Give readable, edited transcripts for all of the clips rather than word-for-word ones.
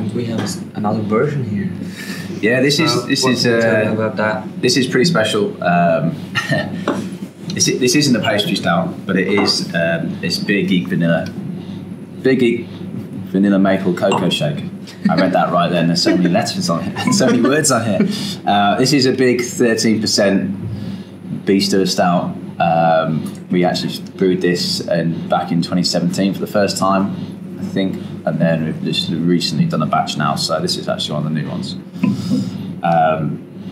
and we have another version here. Yeah, this is about that. This is pretty special. This isn't a pastry stout, but it is. It's Beer Geek Vanilla. Beer Geek Vanilla Maple Cocoa Shake. I read that right then. There's so many letters on it, so many words on here. This is a big 13% beast of a stout. We actually brewed this back in 2017 for the first time, I think, and then we've just recently done a batch now. So this is actually one of the new ones.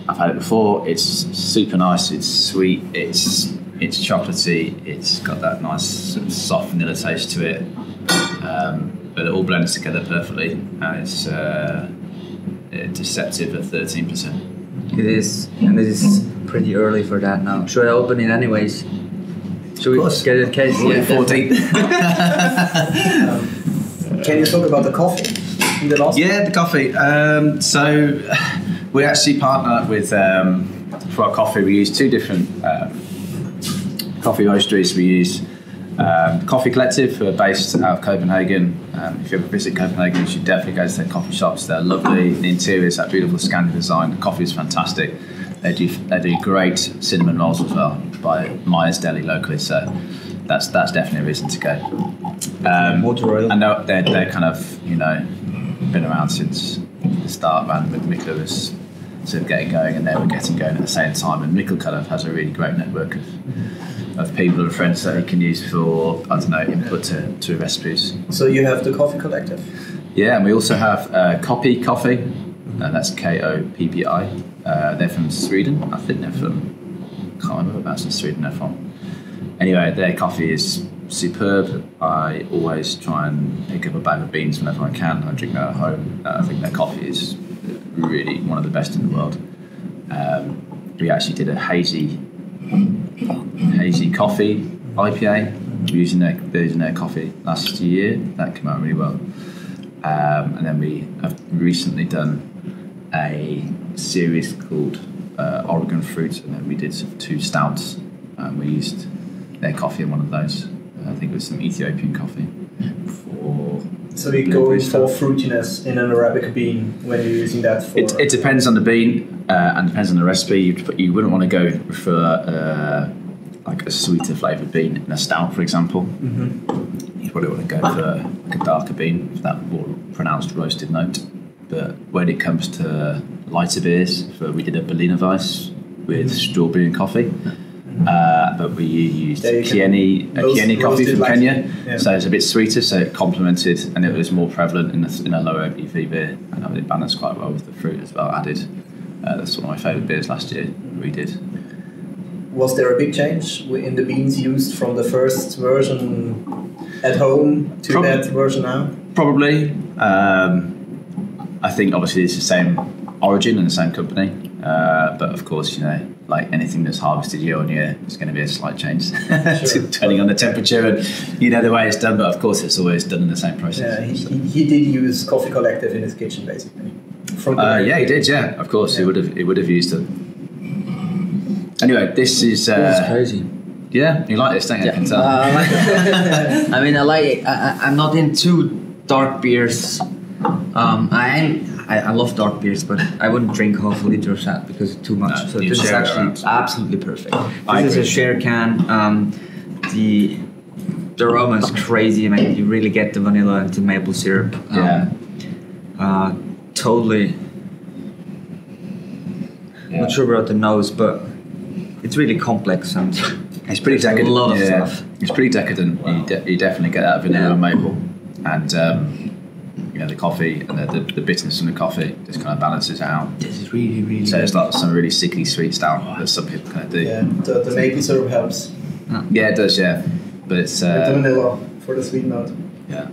I've had it before. It's super nice. It's sweet. It's chocolatey. It's got that nice sort of soft vanilla taste to it. But it all blends together perfectly, and it's deceptive at 13%. It is, and it is pretty early for that now. Should I open it anyways? Should we get it, Casey? Yeah, 14. Can you talk about the coffee in the last? Yeah, the coffee. So we actually partnered with for our coffee. We use two different coffee roasteries. We use Coffee Collective, who are based out of Copenhagen. If you ever visit Copenhagen, you should definitely go to their coffee shops. They're lovely. The interior is that beautiful Scandi design. The coffee is fantastic. They do great cinnamon rolls as well by Myers Deli locally. So that's definitely a reason to go. And they're kind of been around since the start. Around with Mikkeller was sort of getting going, and they were getting going at the same time. And Mikkeller has a really great network of people and friends that he can use for, input to recipes. So you have the Coffee Collective? Yeah, and we also have Kopi Coffee, that's Koppi. They're from Sweden. I think they're from, I can't remember whereabouts in Sweden they're from. Anyway, their coffee is superb. I always try and pick up a bag of beans whenever I can. I drink that at home. I think their coffee is really one of the best in the world. We actually did a hazy coffee IPA using their coffee last year. That came out really well. And then we have recently done a series called Oregon Fruit, and then we did 2 stouts. We used their coffee in one of those. I think it was some Ethiopian coffee. So you go in for fruitiness in an Arabica bean when you're using that for... It depends on the bean and depends on the recipe. You wouldn't want to go for like a sweeter flavoured bean in a stout, for example. Mm-hmm. You probably want to go for like a darker bean for that more pronounced roasted note. But when it comes to lighter beers, we did a Berliner Weiss with strawberry and coffee. But we used Kieni coffee from Kenya, so it's a bit sweeter, so it complemented, and it was more prevalent in a lower ABV beer, and it balanced quite well with the fruit as well added. That's one of my favourite beers last year we did. Was there a big change in the beans used from the first version at home to that version now? Probably. I think obviously it's the same origin and the same company, but of course, like anything that's harvested year on year, there's going to be a slight change depending on the temperature and the way it's done. But of course, it's always done in the same process. Yeah, he did use Coffee Collective in his kitchen, basically. Yeah, he did. Yeah, of course, he would have used it. Anyway, this is crazy. Yeah, you like this, don't you? Yeah. I like it. I mean, I like it. I'm not into dark beers. I love dark beers, but I wouldn't drink half a liter of that because it's too much. So this is actually absolutely perfect. This is a share can. The aroma is crazy. I mean, you really get the vanilla and the maple syrup. Totally. Yeah. Not sure about the nose, but it's really complex and it's pretty decadent. A lot of stuff. It's pretty decadent. Wow. You definitely get that vanilla and maple, and the coffee and the bitterness from the coffee just kind of balances it out. This is really, really. So it's like some really sickly sweet stout that some people kind of do. Yeah, the maple syrup helps. Yeah, it does. Yeah, but it's the vanilla for the sweet note. Yeah.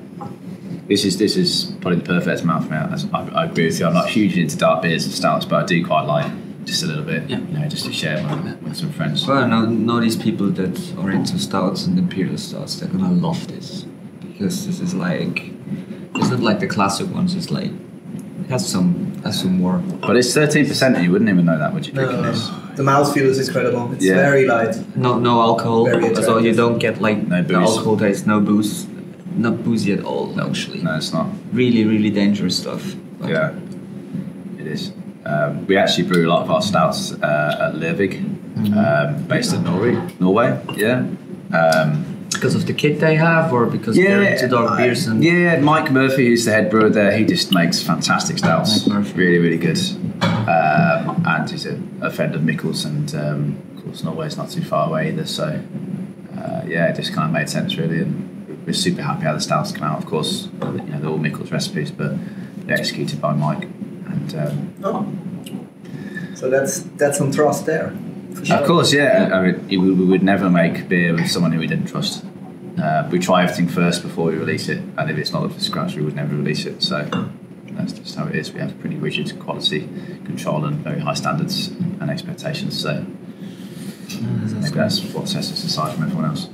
This is probably the perfect amount for me. I agree with you. I'm not hugely into dark beers and stouts, but I do quite like just a little bit, just to share with some friends. Well, I know these people that are into stouts and imperial stouts, they're gonna love this because this is like, it's not like the classic ones. It's like it has some more. But it's 13%. You wouldn't even know that, would you? No. The mouthfeel is incredible. It's very light. No alcohol. So you don't get like no booze. The alcohol taste, no booze. not boozy at all. Actually, no, it's not. Really, really dangerous stuff. But Yeah, it is. We actually brew a lot of our stouts at Lervig, based in Norway. Yeah. Because of the kit they have, or because they're into dark beers? And Mike Murphy, who's the head brewer there, he just makes fantastic stouts. Mike Murphy. Really, really good. And he's a friend of Mikkel's, and of course Norway's not too far away either. So it just kind of made sense really, and we're super happy how the stouts come out. Of course, they're all Mikkel's recipes, but they're executed by Mike. And so that's some trust there. Sure. Of course, yeah. I mean, we would never make beer with someone who we didn't trust. We try everything first before we release it, and if it's not up to scratch, we would never release it. So that's just how it is. We have pretty rigid quality control and very high standards and expectations. So maybe that's what sets us aside from everyone else.